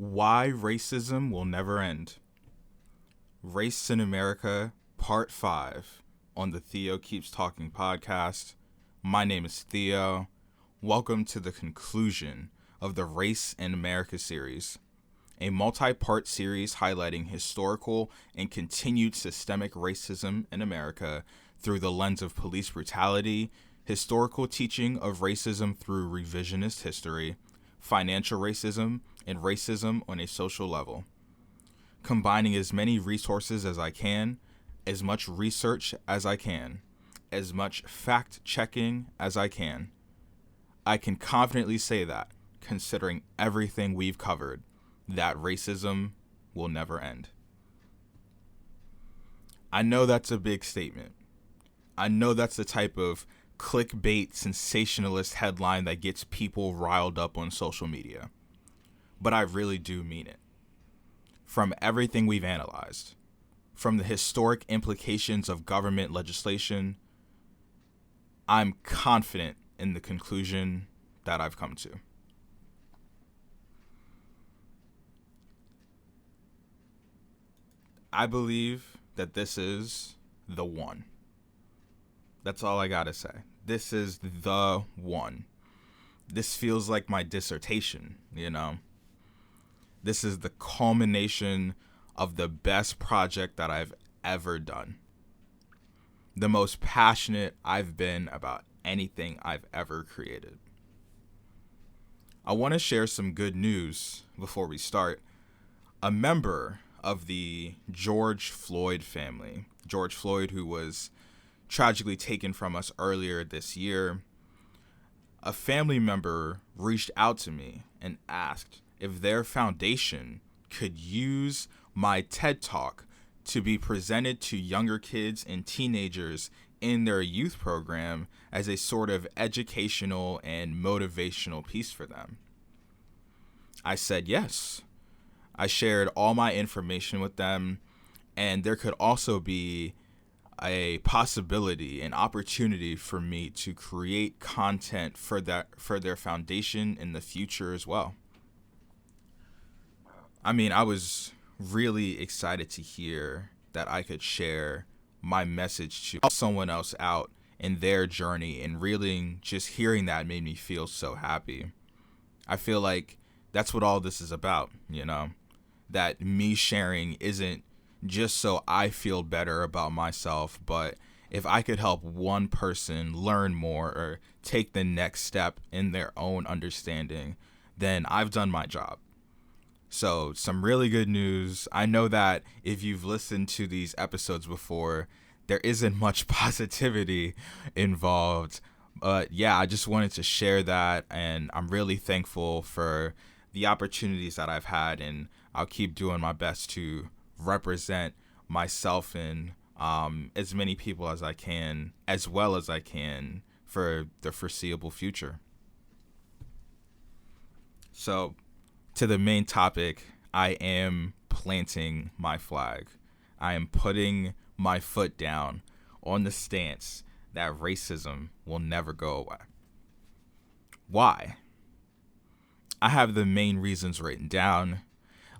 Why Racism Will Never End. Race in America, Part 5, on the Theo Keeps Talking podcast. My name is Theo. Welcome to the conclusion of the Race in America series, a multi-part series highlighting historical and continued systemic racism in America through the lens of police brutality, historical teaching of racism through revisionist history, financial racism, and racism on a social level. Combining as many resources as I can, as much research as I can, as much fact-checking as I can confidently say that, considering everything we've covered, that racism will never end. I know that's a big statement. I know that's the type of clickbait sensationalist headline that gets people riled up on social media. But I really do mean it. From everything we've analyzed, from the historic implications of government legislation, I'm confident in the conclusion that I've come to. I believe that this is the one. That's all I gotta say. This is the one. This feels like my dissertation, This is the culmination of the best project that I've ever done. The most passionate I've been about anything I've ever created. I want to share some good news before we start. A member of the George Floyd family, George Floyd, who was tragically taken from us earlier this year, a family member reached out to me and asked if their foundation could use my TED Talk to be presented to younger kids and teenagers in their youth program as a sort of educational and motivational piece for them. I said yes. I shared all my information with them, and there could also be a possibility, an opportunity for me to create content for their foundation in the future as well. I was really excited to hear that I could share my message to someone else out in their journey, and really just hearing that made me feel so happy. I feel like that's what all this is about, that me sharing isn't just so I feel better about myself, but if I could help one person learn more or take the next step in their own understanding, then I've done my job. So some really good news. I know that if you've listened to these episodes before, there isn't much positivity involved. But yeah, I just wanted to share that, and I'm really thankful for the opportunities that I've had, and I'll keep doing my best to represent myself and as many people as I can, as well as I can, for the foreseeable future. So, to the main topic, I am planting my flag. I am putting my foot down on the stance that racism will never go away. Why? I have the main reasons written down,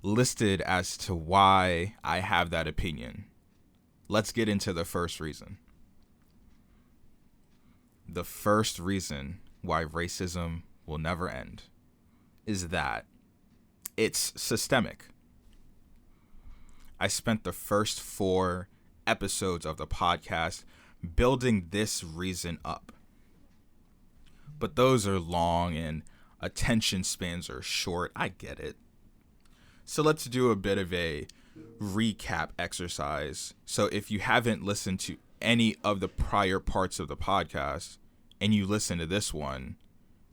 listed as to why I have that opinion. Let's get into the first reason. The first reason why racism will never end is that it's systemic. I spent the first 4 episodes of the podcast building this reason up. But those are long and attention spans are short. I get it. So let's do a bit of a recap exercise. So if you haven't listened to any of the prior parts of the podcast and you listen to this one,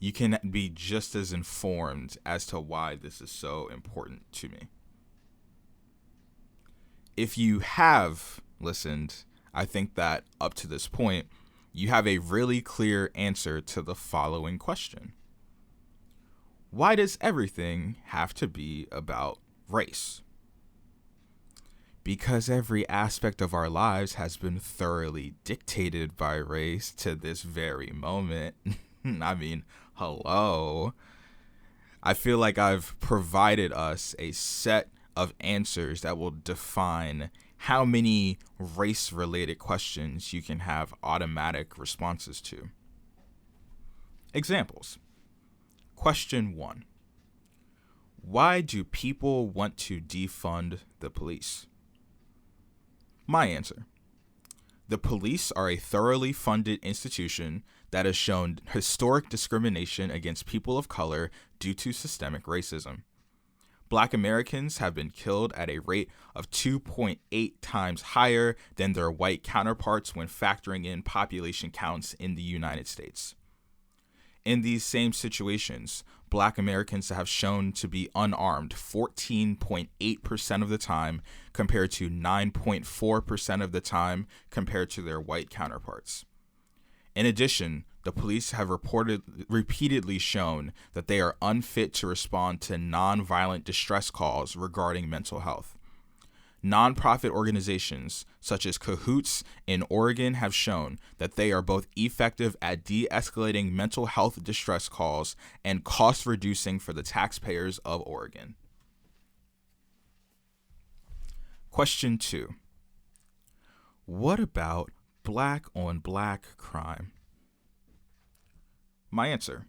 you can be just as informed as to why this is so important to me. If you have listened, I think that up to this point, you have a really clear answer to the following question. Why does everything have to be about race? Because every aspect of our lives has been thoroughly dictated by race to this very moment. Hello. I feel like I've provided us a set of answers that will define how many race-related questions you can have automatic responses to. Examples. Question 1. Why do people want to defund the police? My answer. The police are a thoroughly funded institution that has shown historic discrimination against people of color due to systemic racism. Black Americans have been killed at a rate of 2.8 times higher than their white counterparts when factoring in population counts in the United States. In these same situations, Black Americans have shown to be unarmed 14.8% of the time compared to 9.4% of the time compared to their white counterparts. In addition, the police have repeatedly shown that they are unfit to respond to nonviolent distress calls regarding mental health. Nonprofit organizations such as Cahoots in Oregon have shown that they are both effective at de-escalating mental health distress calls and cost reducing for the taxpayers of Oregon. Question 2. What about black on black crime? My answer.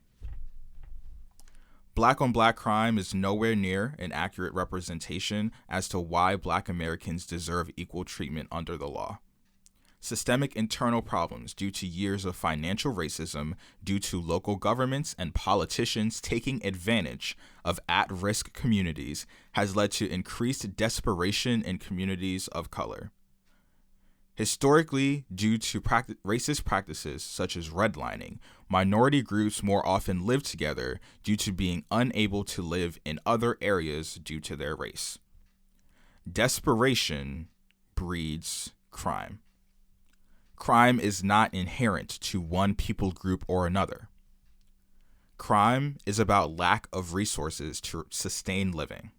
Black on black crime is nowhere near an accurate representation as to why Black Americans deserve equal treatment under the law. Systemic internal problems due to years of financial racism due to local governments and politicians taking advantage of at-risk communities has led to increased desperation in communities of color. Historically, due to racist practices such as redlining, minority groups more often live together due to being unable to live in other areas due to their race. Desperation breeds crime. Crime is not inherent to one people group or another. Crime is about lack of resources to sustain living.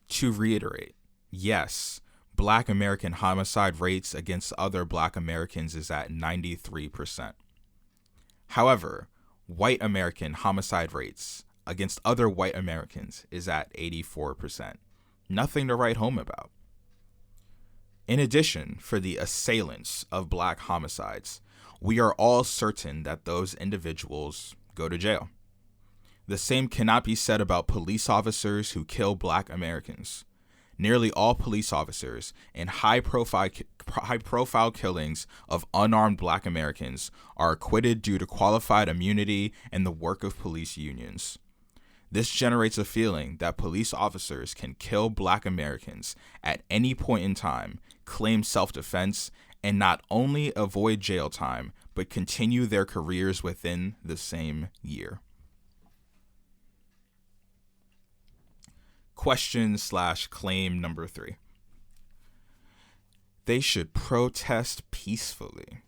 To reiterate, yes, Black American homicide rates against other Black Americans is at 93%. However, white American homicide rates against other white Americans is at 84%. Nothing to write home about. In addition, for the assailants of Black homicides, we are all certain that those individuals go to jail. The same cannot be said about police officers who kill Black Americans. Nearly all police officers in high-profile killings of unarmed Black Americans are acquitted due to qualified immunity and the work of police unions. This generates a feeling that police officers can kill Black Americans at any point in time, claim self-defense, and not only avoid jail time, but continue their careers within the same year. Question/claim number 3. They should protest peacefully.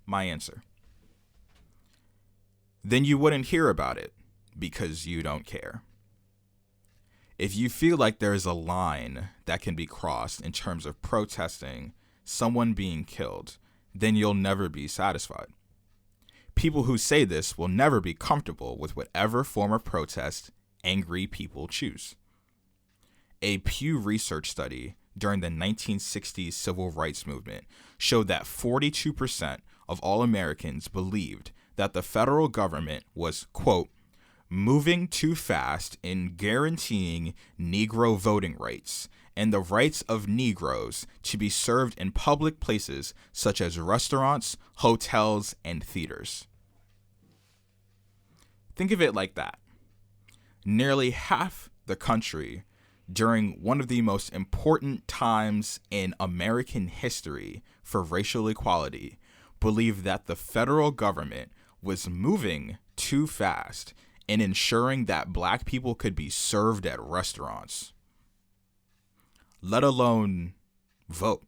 My answer. Then you wouldn't hear about it because you don't care. If you feel like there is a line that can be crossed in terms of protesting someone being killed, then you'll never be satisfied. People who say this will never be comfortable with whatever form of protest angry people choose. A Pew Research study during the 1960s civil rights movement showed that 42% of all Americans believed that the federal government was, quote, moving too fast in guaranteeing Negro voting rights and the rights of Negroes to be served in public places such as restaurants, hotels, and theaters. Think of it like that. Nearly half the country during one of the most important times in American history for racial equality believed that the federal government was moving too fast in ensuring that Black people could be served at restaurants, let alone vote.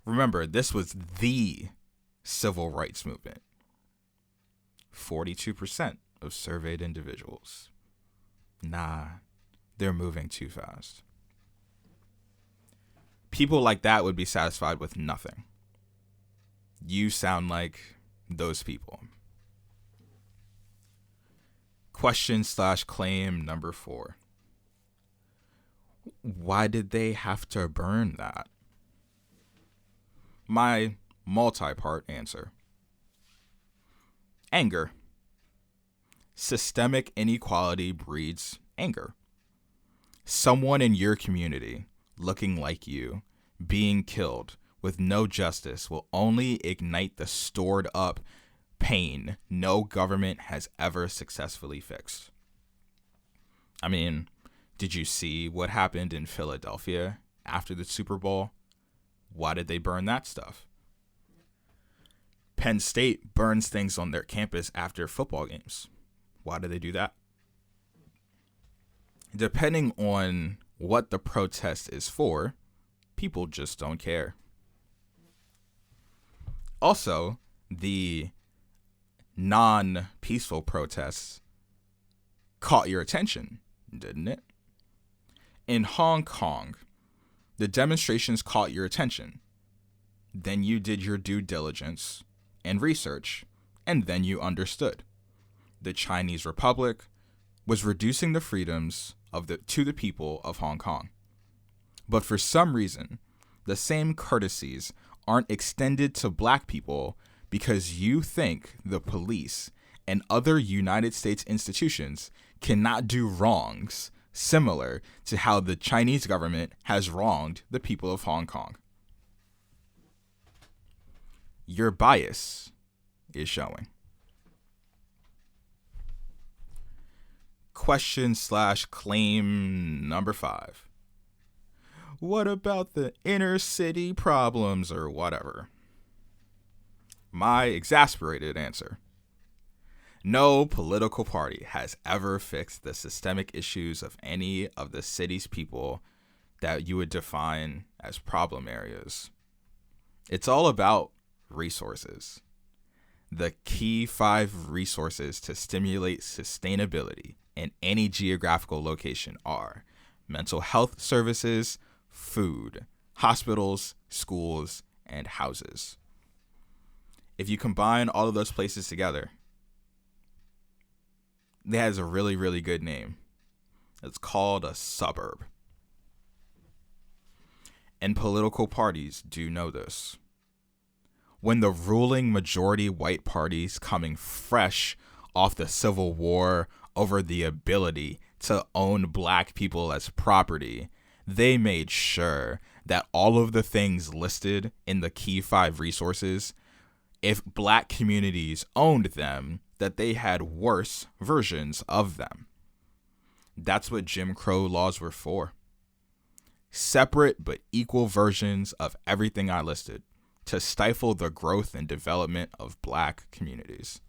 Remember, this was the civil rights movement. 42% of surveyed individuals. Nah, they're moving too fast. People like that would be satisfied with nothing. You sound like those people. Question/claim number 4. Why did they have to burn that? My multi-part answer. Anger. Systemic inequality breeds anger. Someone in your community, looking like you, being killed with no justice will only ignite the stored up pain no government has ever successfully fixed. I mean, did you see what happened in Philadelphia after the Super Bowl? Why did they burn that stuff? Penn State burns things on their campus after football games. Why do they do that? Depending on what the protest is for, people just don't care. Also, the non-peaceful protests caught your attention, didn't it? In Hong Kong, the demonstrations caught your attention. Then you did your due diligence and research, and then you understood. The Chinese Republic was reducing the freedoms to the people of Hong Kong. But for some reason, the same courtesies aren't extended to black people because you think the police and other United States institutions cannot do wrongs similar to how the Chinese government has wronged the people of Hong Kong. Your bias is showing. Question/claim number 5. What about the inner city problems or whatever? My exasperated answer. No political party has ever fixed the systemic issues of any of the city's people that you would define as problem areas. It's all about resources. The key 5 resources to stimulate sustainability in any geographical location are mental health services, food, hospitals, schools, and houses. If you combine all of those places together, it has a really, really good name. It's called a suburb. And political parties do know this. When the ruling majority white parties coming fresh off the Civil War over the ability to own black people as property, they made sure that all of the things listed in the key 5 resources, if black communities owned them, that they had worse versions of them. That's what Jim Crow laws were for. Separate but equal versions of everything I listed to stifle the growth and development of black communities.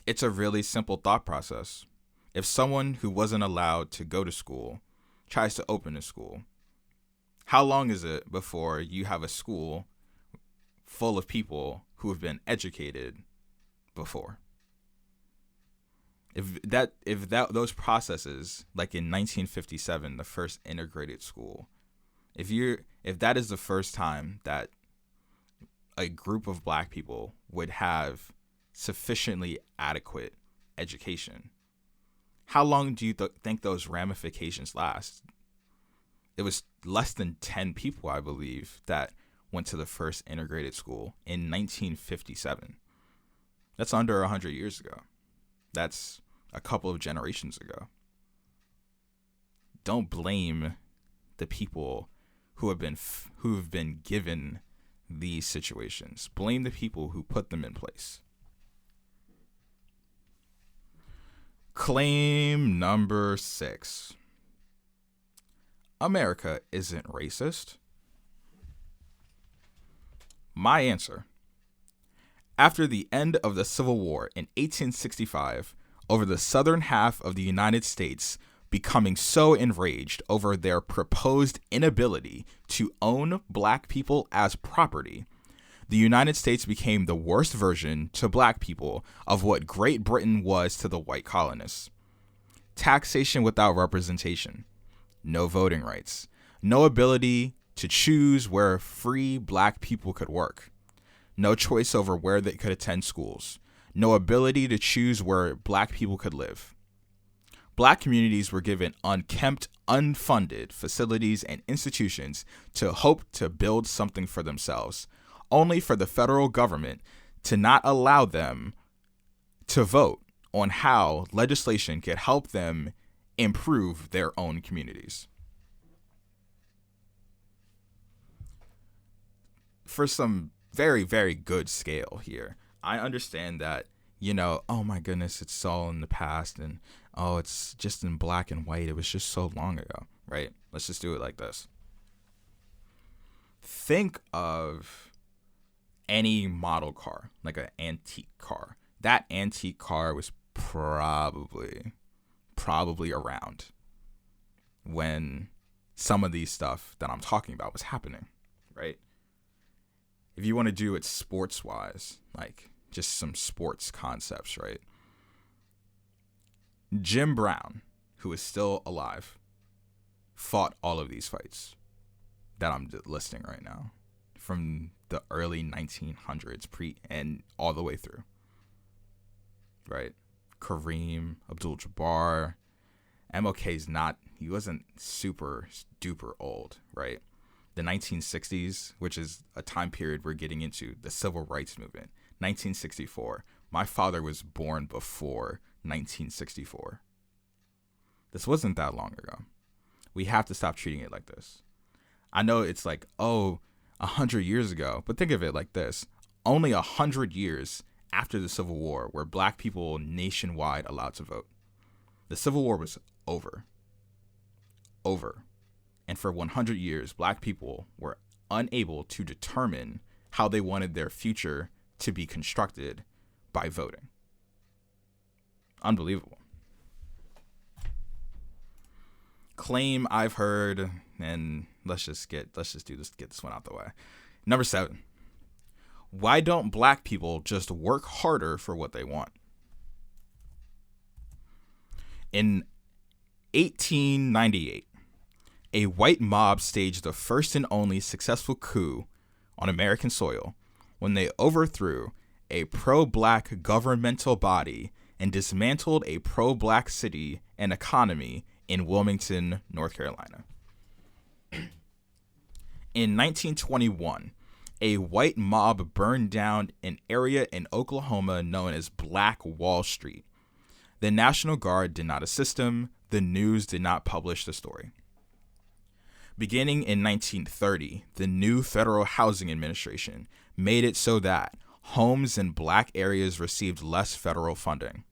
It's a really simple thought process. If someone who wasn't allowed to go to school tries to open a school, how long is it before you have a school full of people who have been educated before? If those processes, like in 1957, the first integrated school, if that is the first time that a group of black people would have sufficiently adequate education, how long do you think those ramifications last? It was less than 10 people, I believe, that went to the first integrated school in 1957. That's under 100 years ago. That's a couple of generations ago. Don't blame the people who have been given these situations. Blame the people who put them in place. Claim number 6. America isn't racist. My answer. After the end of the Civil War in 1865, over the southern half of the United States becoming so enraged over their proposed inability to own black people as property, the United States became the worst version to black people of what Great Britain was to the white colonists. Taxation without representation, no voting rights, no ability to choose where free black people could work, no choice over where they could attend schools, no ability to choose where black people could live. Black communities were given unkempt, unfunded facilities and institutions to hope to build something for themselves, only for the federal government to not allow them to vote on how legislation could help them improve their own communities. For some very, very good scale here, I understand that, oh my goodness, it's all in the past and oh, it's just in black and white. It was just so long ago, right? Let's just do it like this. Think of any model car, like an antique car. That antique car was probably around when some of these stuff that I'm talking about was happening, right? If you want to do it sports wise, like just some sports concepts, right? Jim Brown, who is still alive, fought all of these fights that I'm listing right now from the early 1900s and all the way through, right? Kareem Abdul-Jabbar, MLK's he wasn't super duper old, right? The 1960s, which is a time period we're getting into, the civil rights movement, 1964. My father was born before 1964. This wasn't that long ago. We have to stop treating it like this. I know it's like, 100 years ago, but think of it like this. Only 100 years after the Civil War were black people nationwide allowed to vote. The Civil War was over. And for 100 years, black people were unable to determine how they wanted their future to be constructed by voting. Unbelievable. Claim I've heard, and let's just get this one out the way. Number 7. Why don't black people just work harder for what they want? In 1898, a white mob staged the first and only successful coup on American soil when they overthrew a pro-black governmental body and dismantled a pro-black city and economy in Wilmington, North Carolina. In 1921, a white mob burned down an area in Oklahoma known as Black Wall Street. The National Guard did not assist them. The news did not publish the story. Beginning in 1930, the new Federal Housing Administration made it so that homes in black areas received less federal funding.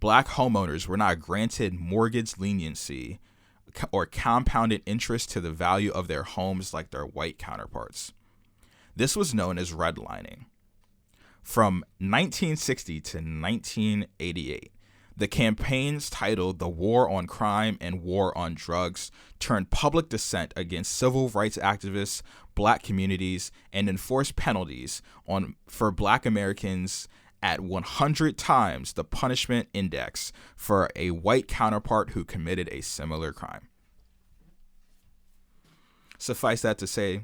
Black homeowners were not granted mortgage leniency or compounded interest to the value of their homes like their white counterparts. This was known as redlining. From 1960 to 1988, the campaigns titled The War on Crime and War on Drugs turned public dissent against civil rights activists, black communities, and enforced penalties for black Americans at 100 times the punishment index for a white counterpart who committed a similar crime. Suffice that to say,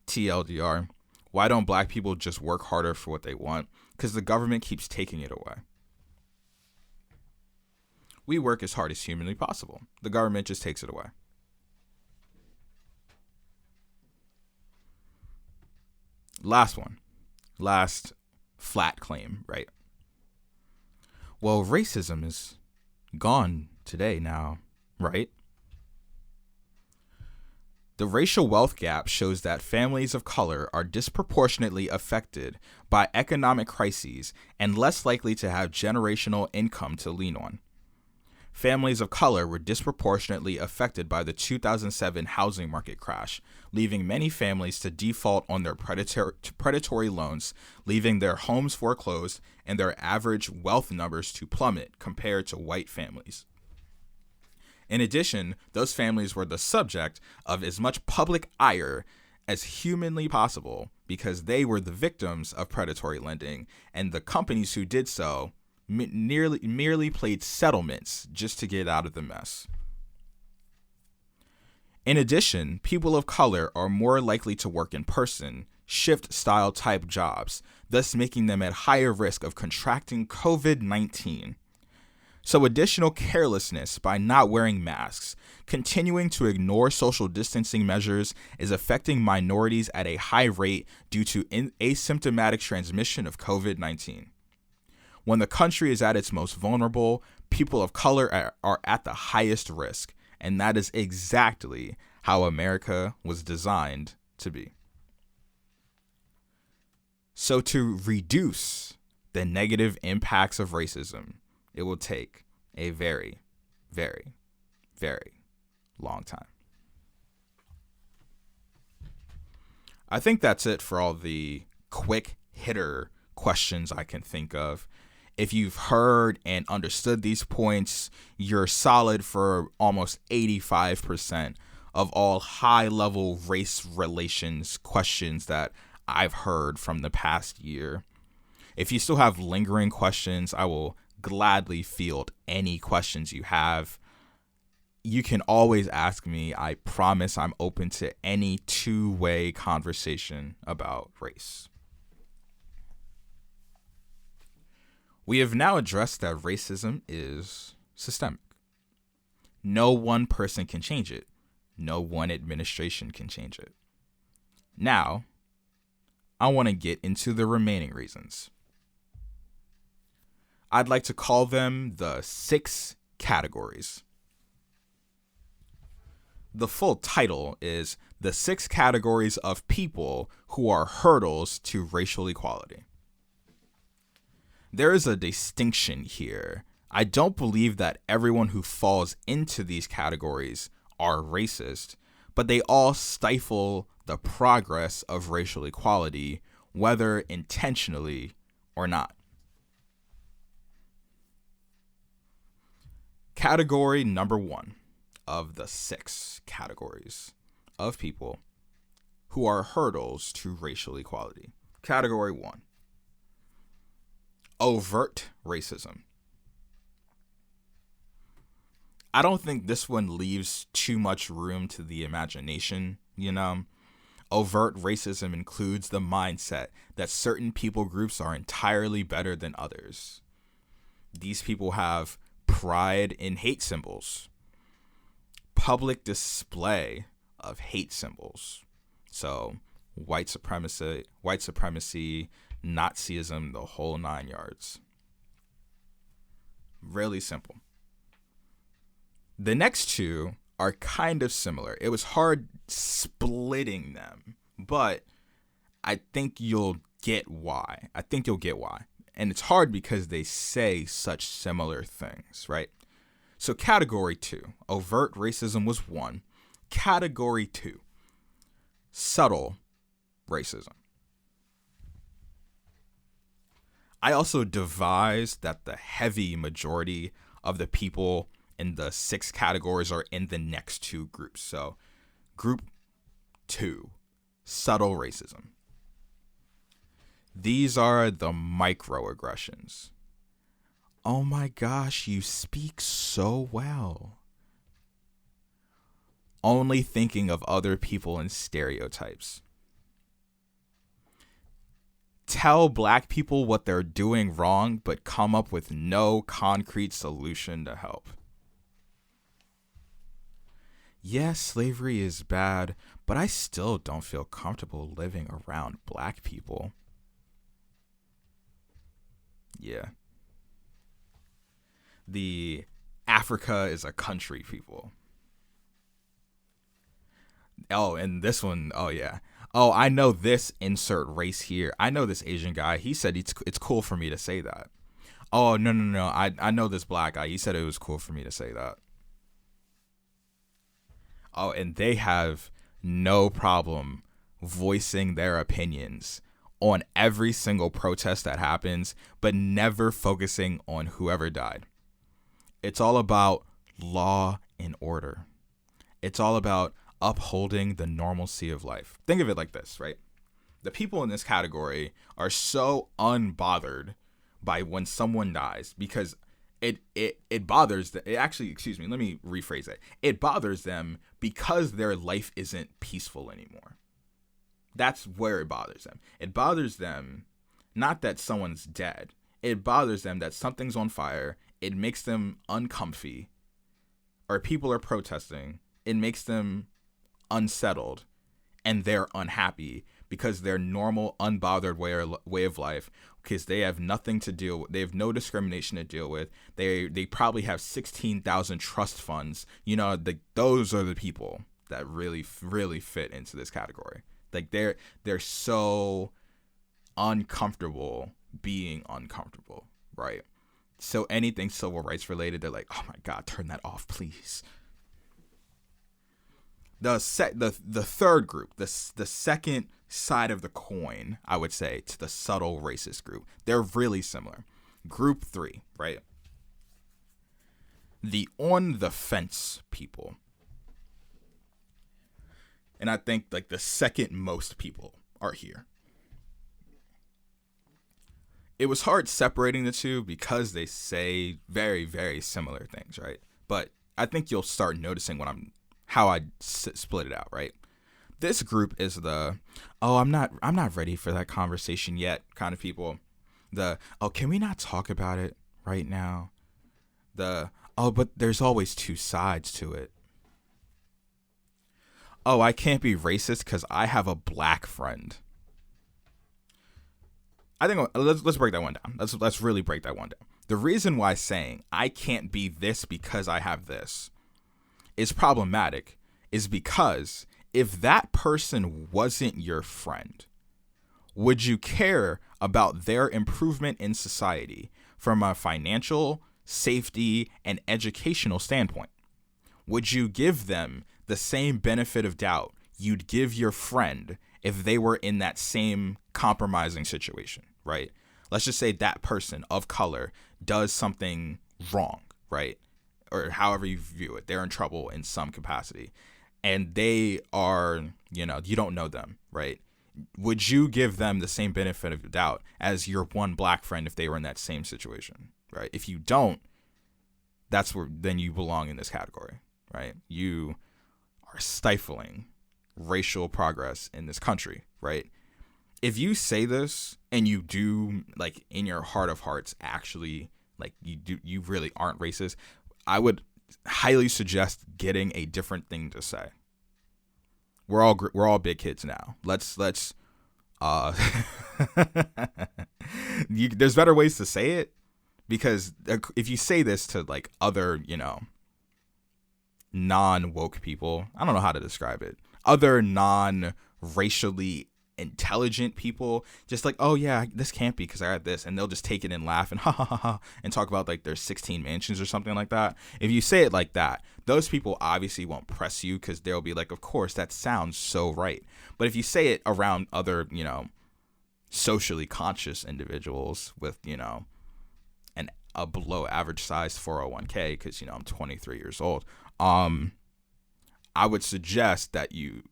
TLDR, why don't black people just work harder for what they want? Because the government keeps taking it away. We work as hard as humanly possible. The government just takes it away. Last one. Last flat claim, right? Well, racism is gone today now, right? The racial wealth gap shows that families of color are disproportionately affected by economic crises and less likely to have generational income to lean on. Families of color were disproportionately affected by the 2007 housing market crash, leaving many families to default on their predatory loans, leaving their homes foreclosed and their average wealth numbers to plummet compared to white families. In addition, those families were the subject of as much public ire as humanly possible because they were the victims of predatory lending, and the companies who did so merely played settlements just to get out of the mess. In addition, people of color are more likely to work in person shift style type jobs, thus making them at higher risk of contracting COVID-19. So additional carelessness by not wearing masks, continuing to ignore social distancing measures is affecting minorities at a high rate due to asymptomatic transmission of COVID-19. When the country is at its most vulnerable, people of color are at the highest risk, and that is exactly how America was designed to be. So to reduce the negative impacts of racism, it will take a very, very, very long time. I think that's it for all the quick hitter questions I can think of. If you've heard and understood these points, you're solid for almost 85% of all high-level race relations questions that I've heard from the past year. If you still have lingering questions, I will gladly field any questions you have. You can always ask me. I promise I'm open to any two-way conversation about race. We have now addressed that racism is systemic. No one person can change it. No one administration can change it. Now, I want to get into the remaining reasons. I'd like to call them the 6 categories. The full title is The 6 Categories of People Who Are Hurdles to Racial Equality. There is a distinction here. I don't believe that everyone who falls into these categories are racist, but they all stifle the progress of racial equality, whether intentionally or not. Category number 1 of the 6 categories of people who are hurdles to racial equality. Category 1. Overt racism. I don't think this one leaves too much room to the imagination, Overt racism includes the mindset that certain people groups are entirely better than others. These people have pride in hate symbols, public display of hate symbols. So white supremacy, Nazism, the whole 9 yards. Really simple. The next 2 are kind of similar. It was hard splitting them, but I think you'll get why. And it's hard because they say such similar things, right? So category 2, overt racism was 1. Category 2, subtle racism. I also devised that the heavy majority of the people in the 6 categories are in the next 2 groups. So group 2, subtle racism. These are the microaggressions. Oh my gosh, you speak so well. Only thinking of other people in stereotypes. Tell black people what they're doing wrong, but come up with no concrete solution to help. Yes, slavery is bad, but I still don't feel comfortable living around black people. Yeah. The Africa is a country people. Oh, and this one, oh yeah. Oh, I know this insert race here. I know this Asian guy. He said it's cool for me to say that. Oh, no. I know this black guy. He said it was cool for me to say that. Oh, and they have no problem voicing their opinions on every single protest that happens, but never focusing on whoever died. It's all about law and order. It's all about upholding the normalcy of life. Think of it like this, right? The people in this category are so unbothered by when someone dies because it bothers them. Let me rephrase it. It bothers them because their life isn't peaceful anymore. That's where it bothers them. It bothers them not that someone's dead. It bothers them that something's on fire. It makes them uncomfy. Or people are protesting. It makes them unsettled. And they're unhappy because their normal, unbothered way of life, because they have nothing to deal with. They have no discrimination to deal with. They probably have 16,000 trust funds. You know, those are the people that really, really fit into this category. Like they're so uncomfortable being uncomfortable, right? So anything civil rights related, they're like, oh my God, turn that off, please. The third group, the second side of the coin, I would say, to the subtle racist group, they're really similar. Group 3, right? The on the fence people. And I think like the second most people are here. It was hard separating the two because they say very, very similar things, right? But I think you'll start noticing how I split it out, right? This group is the, oh, I'm not ready for that conversation yet kind of people. The, oh, can we not talk about it right now? The, oh, but there's always two sides to it. Oh, I can't be racist because I have a black friend. I think let's break that one down. Let's really break that one down. The reason why saying I can't be this because I have this is problematic is because if that person wasn't your friend, would you care about their improvement in society from a financial, safety, and educational standpoint? Would you give them the same benefit of doubt you'd give your friend if they were in that same compromising situation, right? Let's just say that person of color does something wrong, right? Or however you view it, they're in trouble in some capacity. And they are, you don't know them, right? Would you give them the same benefit of the doubt as your one black friend if they were in that same situation, right? If you don't, then you belong in this category, right? You are stifling racial progress in this country, right? If you say this and you do, like, in your heart of hearts, actually, like, you really aren't racist, I would highly suggest getting a different thing to say. We're all big kids now. Let's there's better ways to say it, because if you say this to like other, non-woke people, I don't know how to describe it, other non-racially intelligent people, just like, oh yeah, this can't be because I got this, and they'll just take it and laugh and ha ha ha ha and talk about like their 16 mansions or something like that. If you say it like that, those people obviously won't press you because they'll be like, of course, that sounds so right. But if you say it around other, socially conscious individuals with, a below average sized 401k, because I'm 23 years old, I would suggest that you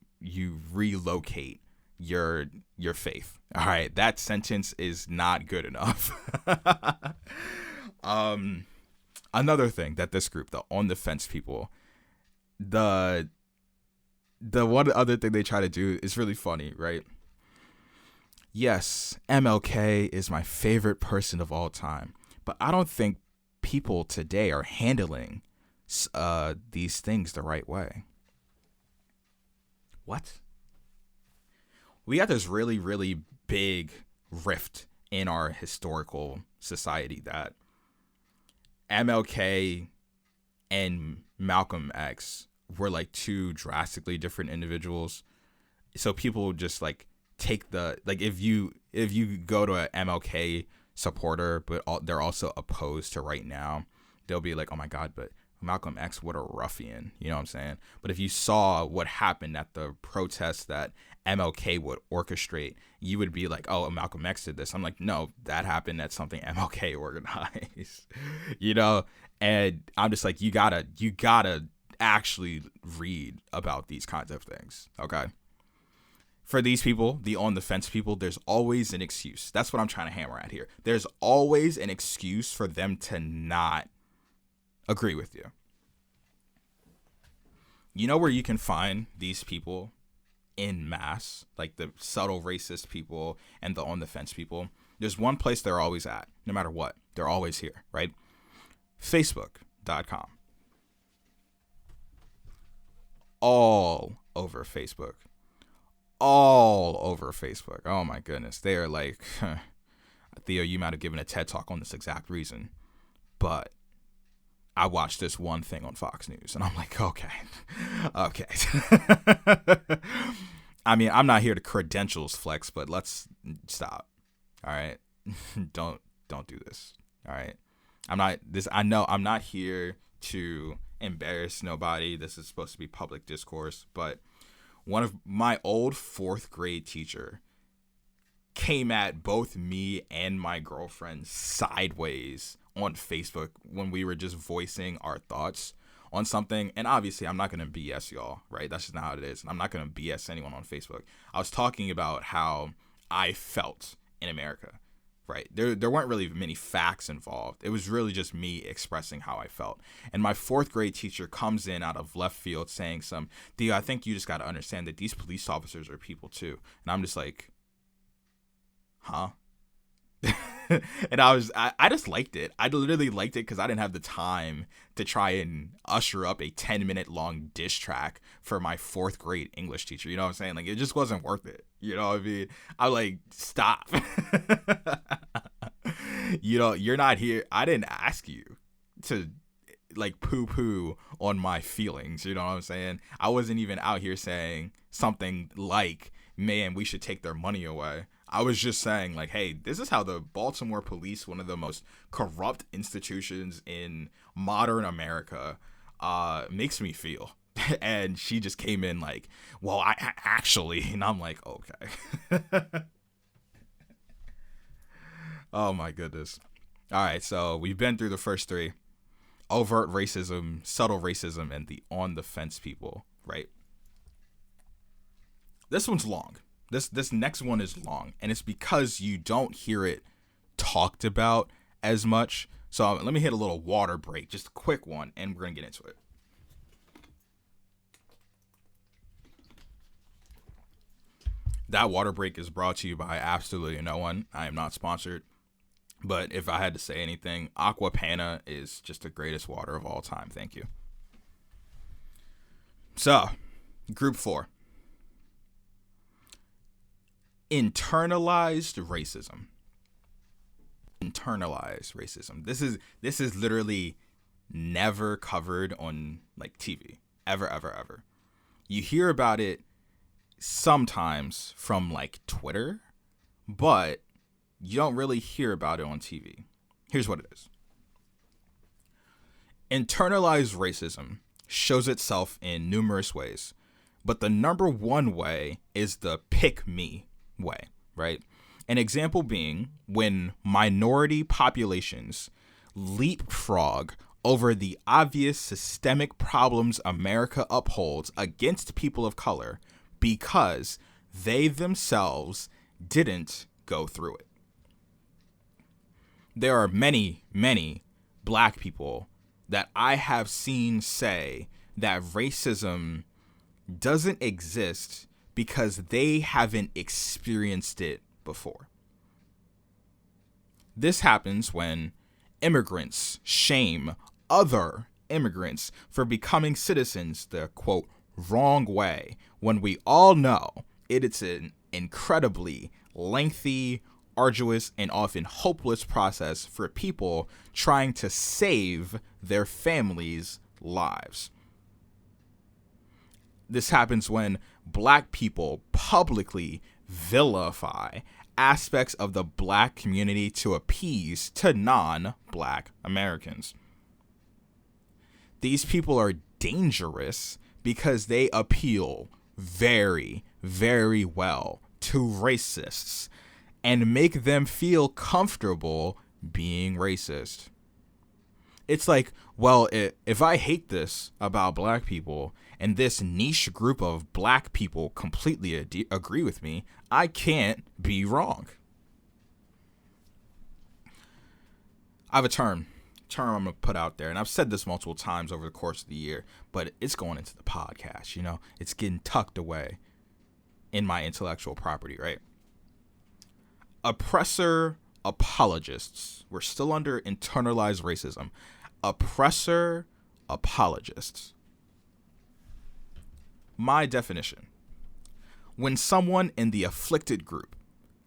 relocate your faith. All right, that sentence is not good enough. Another thing that this group, the on the fence people, the one other thing they try to do is really funny, right? Yes, MLK is my favorite person of all time, but I don't think people today are handling these things the right way. What? We got this really, really big rift in our historical society that MLK and Malcolm X were like two drastically different individuals. So people just like take if you go to an MLK supporter, but they're also opposed to right now, they'll be like, oh my God, but Malcolm X, what a ruffian, you know what I'm saying? But if you saw what happened at the protests that MLK would orchestrate, you would be like, oh, Malcolm X did this. I'm like, no, that happened at something MLK organized, and I'm just like, you gotta actually read about these kinds of things, okay? For these people, the on the fence people, there's always an excuse. That's what I'm trying to hammer at here. There's always an excuse for them to not agree with you. You know where you can find these people en masse, like the subtle racist people and the on the fence people, there's one place they're always at, no matter what. They're always here, right? Facebook.com. All over Facebook. All over Facebook. Oh my goodness. They are like, Theo, you might have given a TED talk on this exact reason, but I watched this one thing on Fox News and I'm like, okay. I mean, I'm not here to credentials flex, but let's stop. All right. Don't do this. All right. I know I'm not here to embarrass nobody. This is supposed to be public discourse, but one of my old 4th grade teacher came at both me and my girlfriend sideways on Facebook when we were just voicing our thoughts on something. And obviously I'm not going to BS y'all, right? That's just not how it is. And I'm not going to BS anyone on Facebook. I was talking about how I felt in America, right? There weren't really many facts involved. It was really just me expressing how I felt. And my 4th grade teacher comes in out of left field saying Theo, I think you just got to understand that these police officers are people too. And I'm just like, huh? And I just liked it. I literally liked it because I didn't have the time to try and usher up a 10-minute long diss track for my 4th grade English teacher. You know what I'm saying? Like, it just wasn't worth it. You know what I mean? I'm like, stop. You're not here. I didn't ask you to like poo on my feelings. You know what I'm saying? I wasn't even out here saying something like, man, we should take their money away. I was just saying, like, hey, this is how the Baltimore police, one of the most corrupt institutions in modern America, makes me feel. And she just came in like, well, I actually, and I'm like, okay. Oh, my goodness. All right, so we've been through the first 3. Overt racism, subtle racism, and the on the fence people, right? This one's long. This next one is long, and it's because you don't hear it talked about as much. So let me hit a little water break, just a quick one, and we're going to get into it. That water break is brought to you by absolutely no one. I am not sponsored. But if I had to say anything, Aqua Panna is just the greatest water of all time. Thank you. So, group 4. Internalized racism. Internalized racism. This is literally never covered on like TV. Ever. You hear about it sometimes from like Twitter, but you don't really hear about it on TV. Here's what it is. Internalized racism shows itself in numerous ways, but the number one way is the pick me way, right? An example being when minority populations leapfrog over the obvious systemic problems America upholds against people of color because they themselves didn't go through it. There are many, many black people that I have seen say that racism doesn't exist because they haven't experienced it before. This happens when immigrants shame other immigrants for becoming citizens the, quote, wrong way, when we all know it's an incredibly lengthy, arduous, and often hopeless process for people trying to save their families' lives. This happens when black people publicly vilify aspects of the black community to appease to non-black Americans. These people are dangerous because they appeal very, very well to racists and make them feel comfortable being racist. It's like, well, if I hate this about black people and this niche group of black people completely agree with me, I can't be wrong. I have a term I'm going to put out there, and I've said this multiple times over the course of the year, but it's going into the podcast, you know, it's getting tucked away. in my intellectual property, right? Oppressor apologists. We're still under internalized racism. Oppressor apologists. My definition: when someone in the afflicted group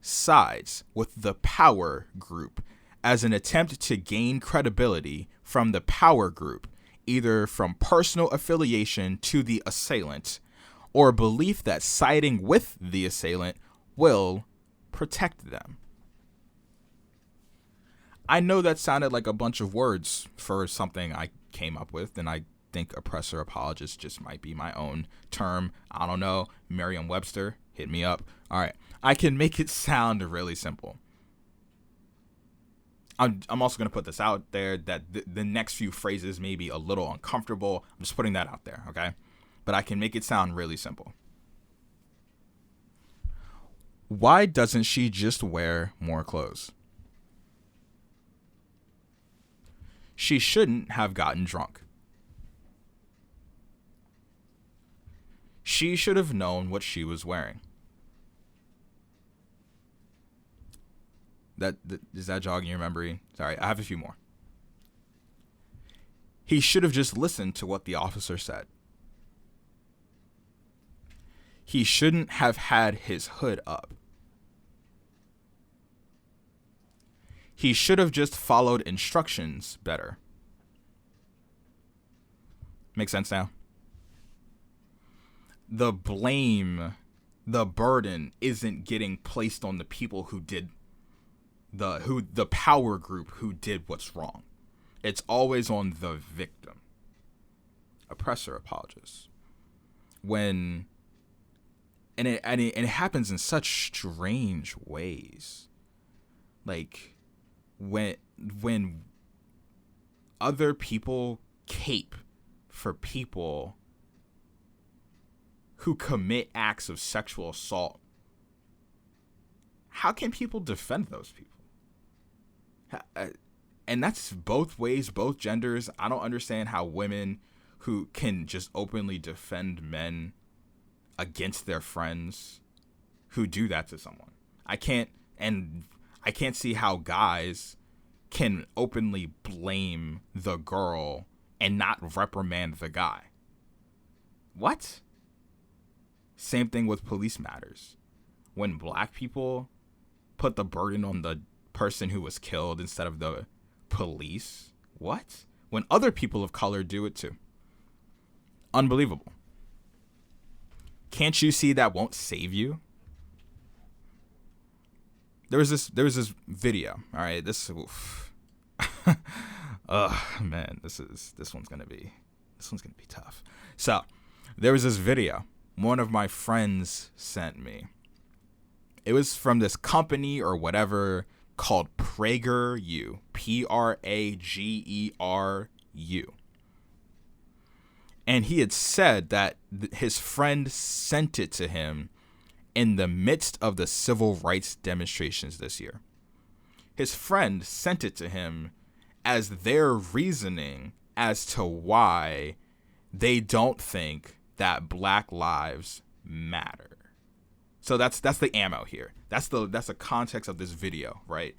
sides with the power group as an attempt to gain credibility from the power group, either from personal affiliation to the assailant or belief that siding with the assailant will protect them. I know that sounded like a bunch of words for something I came up with, and I think oppressor apologist just might be my own term. I don't know. Merriam-Webster, hit me up. All right. I can make it sound really simple. I'm also going to put this out there that the next few phrases may be a little uncomfortable. I'm just putting that out there, okay? But I can make it sound really simple. Why doesn't she just wear more clothes? She shouldn't have gotten drunk. She should have known what she was wearing. Is that jogging your memory? Sorry, I have a few more. He should have just listened to what the officer said. He shouldn't have had his hood up. He should have just followed instructions better. Make sense now? The blame, the burden isn't getting placed on the people who did the power group who did what's wrong. It's always on the victim. Oppressor apologists. And it happens in such strange ways. Like when other people cape for people who commit acts of sexual assault, how can people defend those people? And that's both ways, both genders. I don't understand how women who can just openly defend men against their friends who do that to someone. I can't see how guys can openly blame the girl and not reprimand the guy. What? Same thing with police matters. When black people put the burden on the person who was killed instead of the police. What? When other people of color do it too. Unbelievable. Can't you see that won't save you? There was this video. All right, man, this one's gonna be tough. So there was this video one of my friends sent me. It was from this company or whatever called PragerU, Prageru. And he had said that his friend sent it to him in the midst of the civil rights demonstrations this year. His friend sent it to him as their reasoning as to why they don't think that black lives matter. So that's the ammo here. That's the context of this video, right?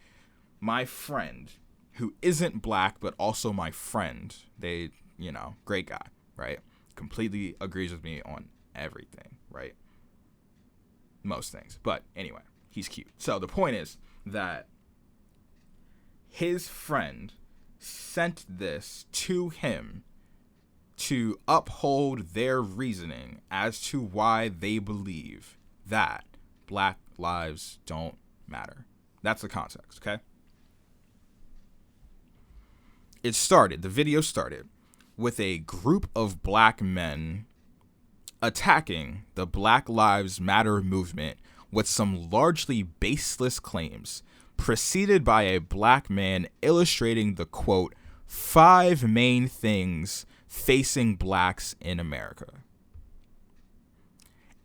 My friend, who isn't black but also my friend, great guy, right? Completely agrees with me on everything, right? Most things. But anyway, he's cute. So the point is that his friend sent this to him to uphold their reasoning as to why they believe that black lives don't matter. That's the context, okay? The video started with a group of black men attacking the Black Lives Matter movement with some largely baseless claims, preceded by a black man illustrating the, quote, 5 main things facing blacks in America.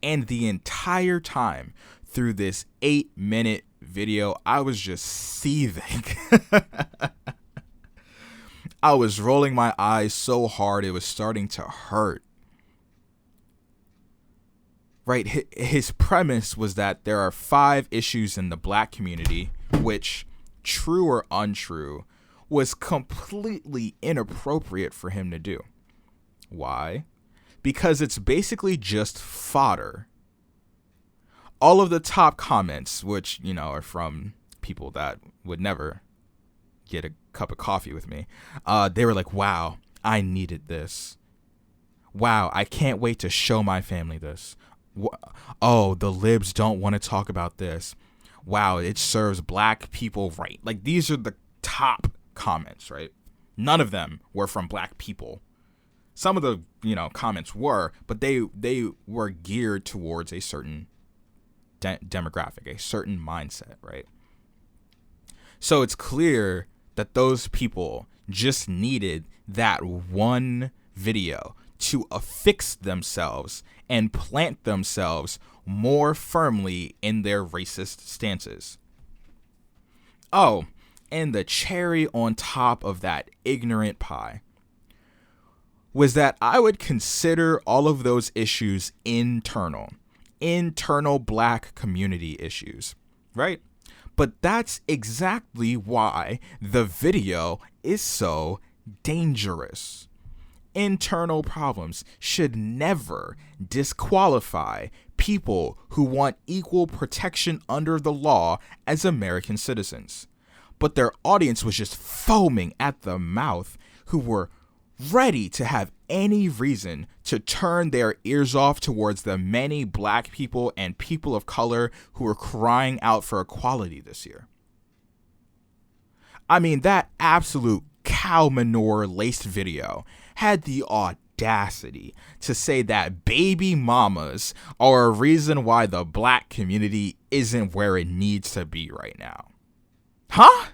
And the entire time through this 8-minute video, I was just seething. I was rolling my eyes so hard it was starting to hurt. right? His premise was that there are 5 issues in the black community, which, true or untrue, was completely inappropriate for him to do. Why? Because it's basically just fodder. All of the top comments, which, are from people that would never get a cup of coffee with me, they were like, wow, I needed this. Wow, I can't wait to show my family this. Oh, the libs don't want to talk about this. Wow, it serves black people right. Like, these are the top comments, right? None of them were from black people. Some of the, comments were, but they were geared towards a certain demographic, a certain mindset, right? So it's clear that those people just needed that one video to affix themselves and plant themselves more firmly in their racist stances. Oh, and the cherry on top of that ignorant pie was that I would consider all of those issues internal black community issues, right? But that's exactly why the video is so dangerous. Internal problems should never disqualify people who want equal protection under the law as American citizens. But their audience was just foaming at the mouth, who were ready to have any reason to turn their ears off towards the many black people and people of color who are crying out for equality this year. I mean, that absolute cow manure laced video had the audacity to say that baby mamas are a reason why the black community isn't where it needs to be right now. Huh?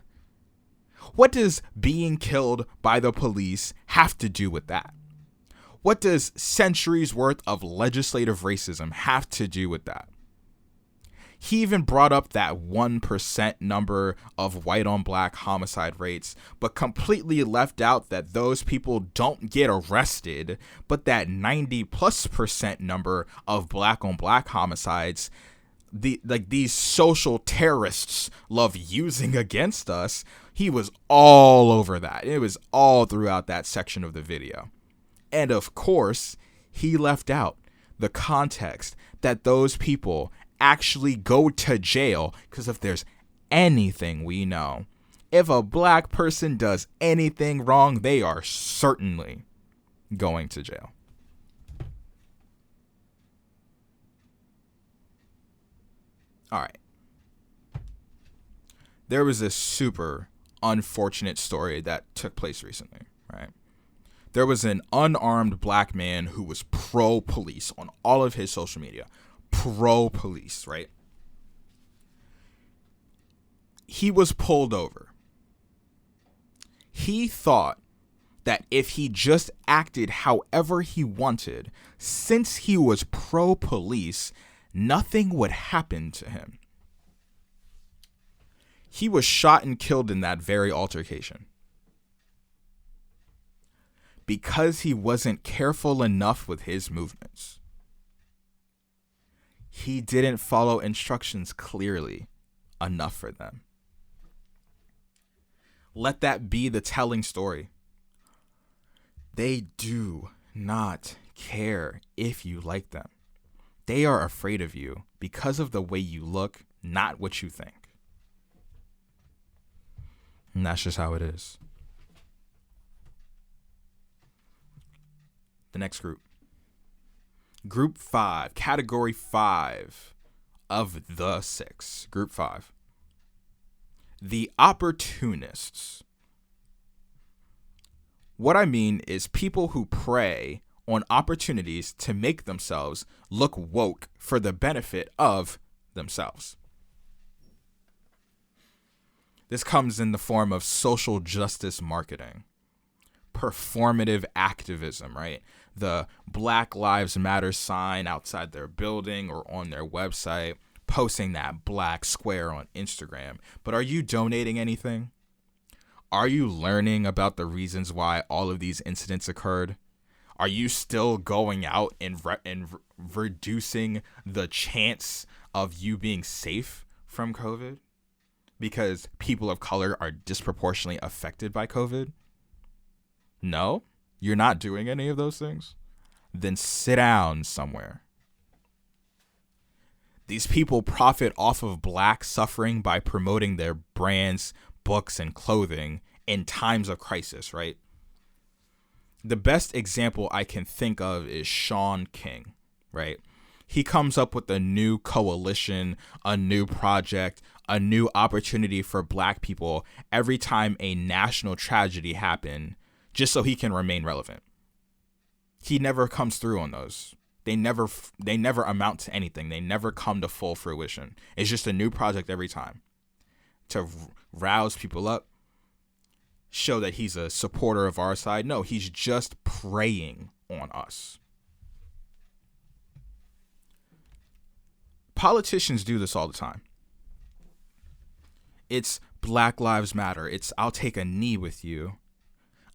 What does being killed by the police have to do with that? What does centuries worth of legislative racism have to do with that? He even brought up that 1% number of white on black homicide rates, but completely left out that those people don't get arrested, but that 90+% number of black on black homicides, these social terrorists love using against us. He was all over that. It was all throughout that section of the video. And of course, he left out the context that those people actually go to jail, because if there's anything we know, if a black person does anything wrong, they are certainly going to jail. All right. There was this super unfortunate story that took place recently, right? There was an unarmed black man who was pro-police on all of his social media. Pro-police, right? He was pulled over. He thought that if he just acted however he wanted, since he was pro-police, nothing would happen to him. He was shot and killed in that very altercation. Because he wasn't careful enough with his movements. He didn't follow instructions clearly enough for them. Let that be the telling story. They do not care if you like them. They are afraid of you because of the way you look, not what you think. And that's just how it is. The next group. Group 5, category 5 of the 6. Group 5. The opportunists. What I mean is people who prey on opportunities to make themselves look woke for the benefit of themselves. This comes in the form of social justice marketing, performative activism, right? The Black Lives Matter sign outside their building or on their website, posting that black square on Instagram. But are you donating anything? Are you learning about the reasons why all of these incidents occurred? Are you still going out and reducing the chance of you being safe from COVID because people of color are disproportionately affected by COVID? No, you're not doing any of those things. Then sit down somewhere. These people profit off of Black suffering by promoting their brands, books, and clothing in times of crisis, right? The best example I can think of is Sean King, right? He comes up with a new coalition, a new project, a new opportunity for Black people every time a national tragedy happens, just so he can remain relevant. He never comes through on those. They never amount to anything. They never come to full fruition. It's just a new project every time to rouse people up, show that he's a supporter of our side. No, he's just preying on us. Politicians do this all the time. It's Black Lives Matter. It's I'll take a knee with you,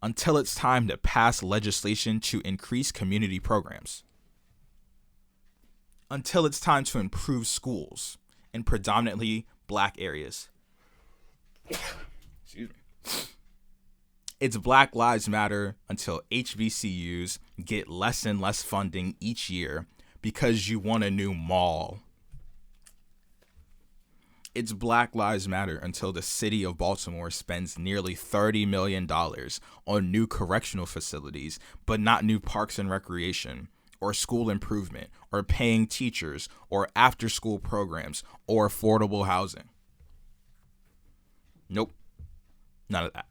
until it's time to pass legislation to increase community programs. Until it's time to improve schools in predominantly Black areas. Excuse me. It's Black Lives Matter until HBCUs get less and less funding each year because you want a new mall. It's Black Lives Matter until the city of Baltimore spends nearly $30 million on new correctional facilities, but not new parks and recreation, or school improvement, or paying teachers, or after-school programs, or affordable housing. Nope. None of that.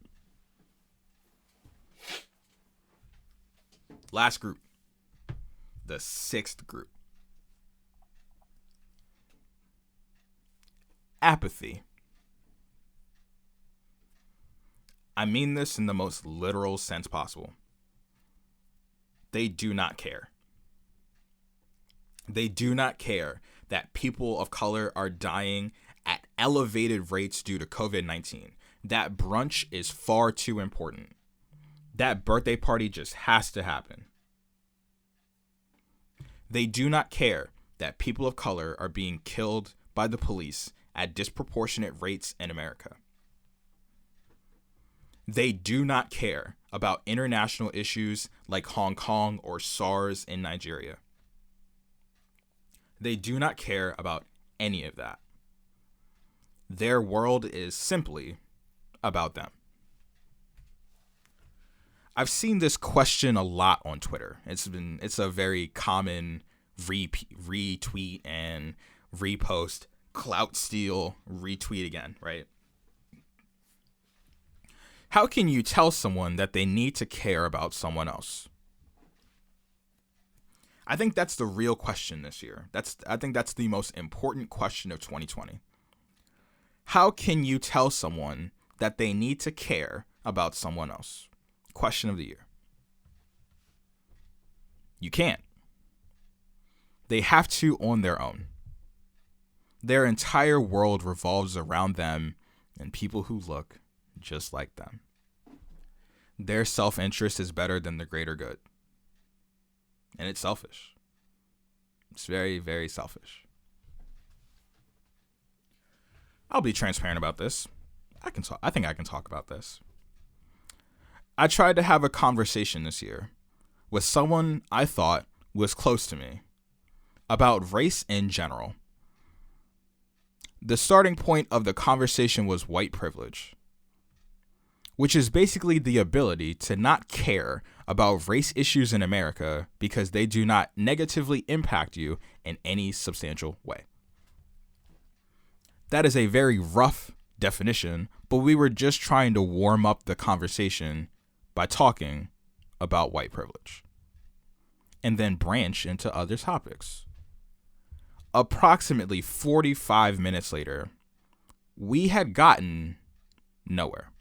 Last group. The sixth group. Apathy. I mean this in the most literal sense possible. They do not care. They do not care that people of color are dying at elevated rates due to COVID-19. That brunch is far too important. That birthday party just has to happen. They do not care that people of color are being killed by the police at disproportionate rates in America. They do not care about international issues like Hong Kong or SARS in Nigeria. They do not care about any of that. Their world is simply about them. I've seen this question a lot on Twitter. It's a very common retweet and repost, clout steal, retweet again, right? How can you tell someone that they need to care about someone else? I think that's the real question this year. I think that's the most important question of 2020. How can you tell someone that they need to care about someone else? Question of the year. You can't. They have to on their own. Their entire world revolves around them and people who look just like them. Their self-interest is better than the greater good. And it's selfish. It's very, very selfish. I'll be transparent about this. I think I can talk about this. I tried to have a conversation this year with someone I thought was close to me about race in general. The starting point of the conversation was white privilege, which is basically the ability to not care about race issues in America because they do not negatively impact you in any substantial way. That is a very rough definition, but we were just trying to warm up the conversation by talking about white privilege and then branch into other topics. Approximately 45 minutes later, we had gotten nowhere.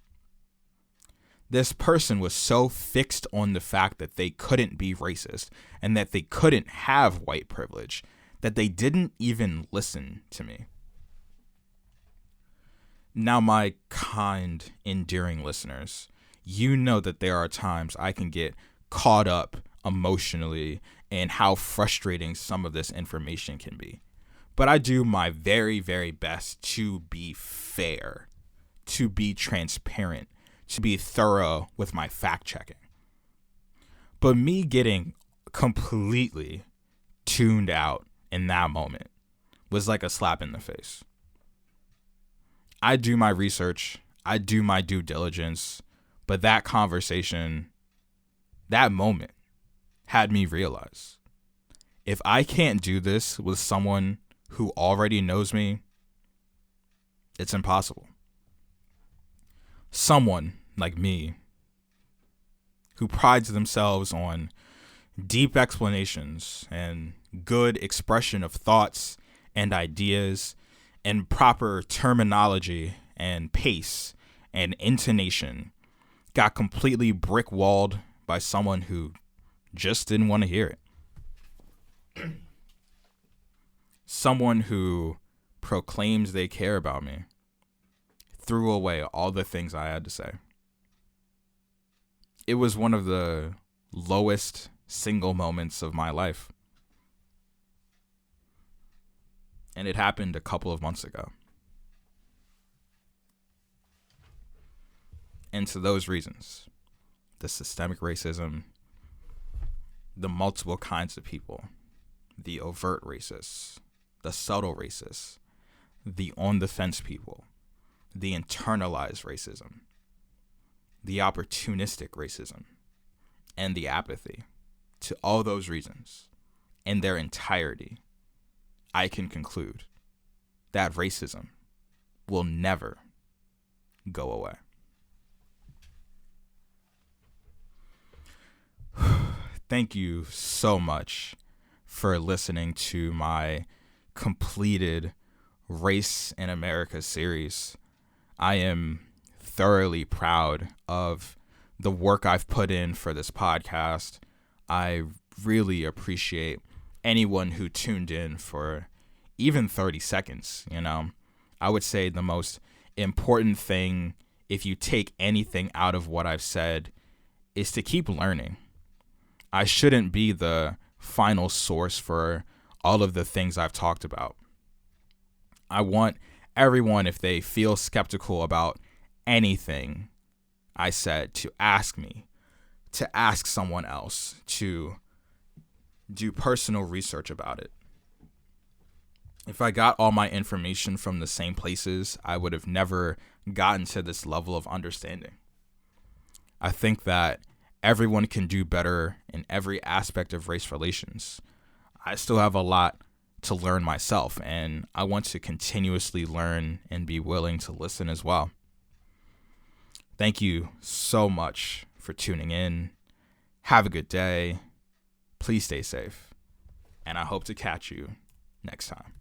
This person was so fixed on the fact that they couldn't be racist and that they couldn't have white privilege that they didn't even listen to me. Now, my kind, endearing listeners, you know that there are times I can get caught up emotionally and how frustrating some of this information can be. But I do my very, very best to be fair, to be transparent, to be thorough with my fact checking. But me getting completely tuned out in that moment was like a slap in the face. I do my research, I do my due diligence, but that conversation, that moment had me realize if I can't do this with someone who already knows me, it's impossible. Someone like me who prides themselves on deep explanations and good expression of thoughts and ideas and proper terminology and pace and intonation got completely brick-walled by someone who just didn't want to hear it. Someone who proclaims they care about me threw away all the things I had to say. It was one of the lowest single moments of my life. And it happened a couple of months ago. And to those reasons, the systemic racism, the multiple kinds of people, the overt racists, the subtle racists, the on-the-fence people, the internalized racism, the opportunistic racism, and the apathy, to all those reasons, in their entirety, I can conclude that racism will never go away. Thank you so much for listening to my completed Race in America series. I am thoroughly proud of the work I've put in for this podcast. I really appreciate anyone who tuned in for even 30 seconds. I would say the most important thing, if you take anything out of what I've said, is to keep learning. I shouldn't be the final source for all of the things I've talked about. I want everyone, if they feel skeptical about anything I said, to ask me, to ask someone else, to do personal research about it. If I got all my information from the same places, I would have never gotten to this level of understanding. I think that everyone can do better in every aspect of race relations. I still have a lot to learn myself, and I want to continuously learn and be willing to listen as well. Thank you so much for tuning in. Have a good day. Please stay safe, and I hope to catch you next time.